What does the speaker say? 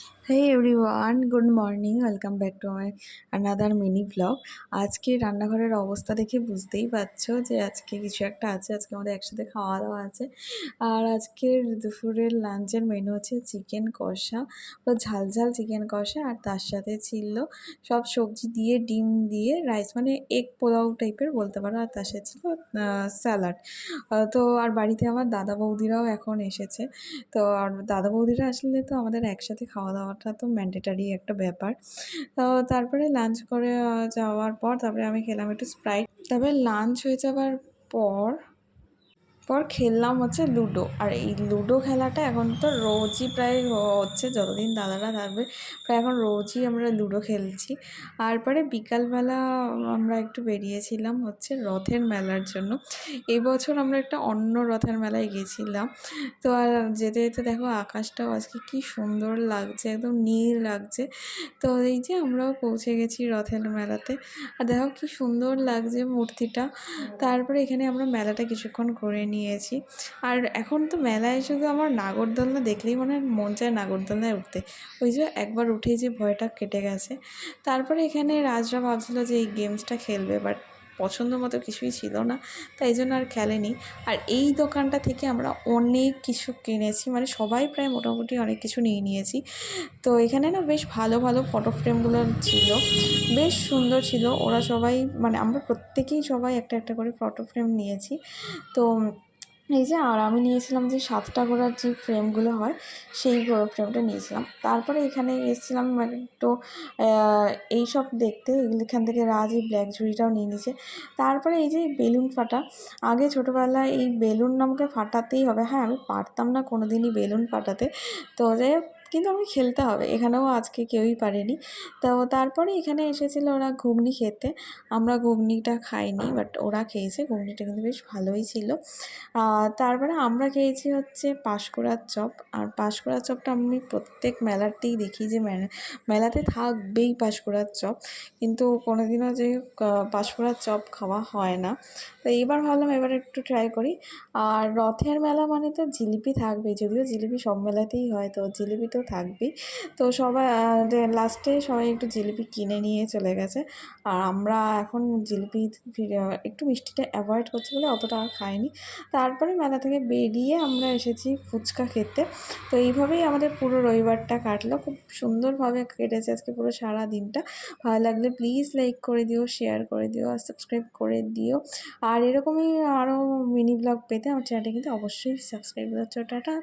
Hey everyone, good morning. Welcome back to my another mini vlog. আজকে রান্নাঘরের অবস্থা দেখে বুঝতেই পারছো যে আজকে কিছু একটা আছে। আজকে আমাদের একসাথে খাওয়া দাওয়া আছে। আর আজকের দুপুরের লাঞ্চের মেনু হচ্ছে চিকেন কষা বা ঝাল ঝাল চিকেন কষা, আর তার সাথে ছিল সব সবজি দিয়ে ডিম দিয়ে রাইস, মানে এগ পোলাও টাইপের বলতে পারো। আর তার সাথে ছিল স্যালাড। তো আর বাড়িতে আমার দাদা বৌদিরাও এখন এসেছে। তো আর দাদা বৌদিরা আসলে তো আমাদের একসাথে খাওয়া দাওয়াটা তো ম্যান্ডেটারি একটা ব্যাপার। তো তারপরে লাঞ্চ করে যাওয়ার পর তারপরে আমি খেলাম একটু স্প্রাইট। তারপরে লাঞ্চ হয়ে যাওয়ার পর খেললাম হচ্ছে লুডো। আর এই লুডো খেলাটা এখন তো রোজই প্রায় হচ্ছে, যতদিন দাদারা থাকবে প্রায় এখন রোজই আমরা লুডো খেলছি। আর পরে বিকালবেলা আমরা একটু বেরিয়েছিলাম হচ্ছে রথের মেলার জন্য। এবছর আমরা একটা অন্য রথের মেলায় গেছিলাম। তো আর যেতে যেতে দেখো আকাশটাও আজকে কি সুন্দর লাগছে, একদম নীল লাগছে। তো এই যে আমরাও পৌঁছে গেছি রথের মেলাতে, আর দেখো কি সুন্দর লাগছে মূর্তিটা। তারপরে এখানে আমরা মেলাটা কিছুক্ষণ ঘুরে নিয়েছি। আর এখন তো মেলায় শুধু আমার নাগরদোলনা দেখলেই মনে হয় মন চায় নাগরদোলনায় উঠতে। ওই যে একবার উঠেই যে ভয়টা কেটে গেছে। তারপরে এখানে রাজরা ভাবছিল যে এই গেমসটা খেলবে, বাট পছন্দ মতো কিছুই ছিল না, তাই জন্য আর খেলেনি। আর এই দোকানটা থেকে আমরা অনেক কিছু কিনেছি, মানে সবাই প্রায় মোটামুটি অনেক কিছু নিয়ে নিয়েছি। তো এখানে না বেশ ভালো ভালো ফটো ফ্রেমগুলো ছিল, বেশ সুন্দর ছিল। ওরা সবাই, মানে আমরা প্রত্যেকেই সবাই একটা একটা করে ফটো ফ্রেম নিয়েছি। তো এই যে আর আমি নিয়েছিলাম যে 7টা ঘোড়ার যে ফ্রেমগুলো হয় সেই ফ্রেমটা নিয়েছিলাম। তারপরে এখানে এসেছিলাম একটু এইসব দেখতে, এখান থেকে রাজ এই ব্ল্যাক ঝুড়িটাও নিয়ে নিয়েছে। তারপরে এই যে বেলুন ফাটা, আগে ছোটোবেলায় এই বেলুন আমাকে ফাটাতেই হবে। হ্যাঁ, আমি পারতাম না কোনো দিনই বেলুন ফাটাতে। তো যাই হোক, কিন্তু আমাকে খেলতে হবে, এখানেও আজকে কেউই পারেনি। তো তারপরে এখানে এসেছিলো ওরা ঘুগনি খেতে। আমরা ঘুগনিটা খাইনি, বাট ওরা খেয়েছে। ঘুগনিটা কিন্তু বেশ ভালোই ছিল। তারপরে আমরা খেয়েছি হচ্ছে পাঁশকুড়ার চপ। আর পাঁশকুড়ার চপটা আমি প্রত্যেক মেলাতেই দেখি যে মেলাতে থাকবেই পাঁশকুড়ার চপ, কিন্তু কোনোদিনও যে পাঁশকুড়ার চপ খাওয়া হয় না। তো এইবার ভাবলাম এবার একটু ট্রাই করি। আর রথের মেলা মানে তো জিলিপি থাকবেই, যদিও জিলিপি সব মেলাতেই হয়, তো জিলিপি তো থাকবেই। তো সবাই লাস্টে সবাই একটু জিলিপি কিনে নিয়ে চলে গেছে। আর আমরা এখন জিলিপি একটু মিষ্টিটা অ্যাভয়েড করছি বলে অতটা আর খাইনি। তারপরে মেলা থেকে বেরিয়ে আমরা এসেছি ফুচকা খেতে। তো এইভাবেই আমাদের পুরো রবিবারটা কাটলো, খুব সুন্দরভাবে কেটেছে আজকে পুরো সারা দিনটা। ভালো লাগলে প্লিজ লাইক করে দিও, শেয়ার করে দিও, আর সাবস্ক্রাইব করে দিও। আর এরকমই আরও মিনি ব্লগ পেতে আমার চ্যানেলটা কিন্তু অবশ্যই সাবস্ক্রাইব করতে। টাটা।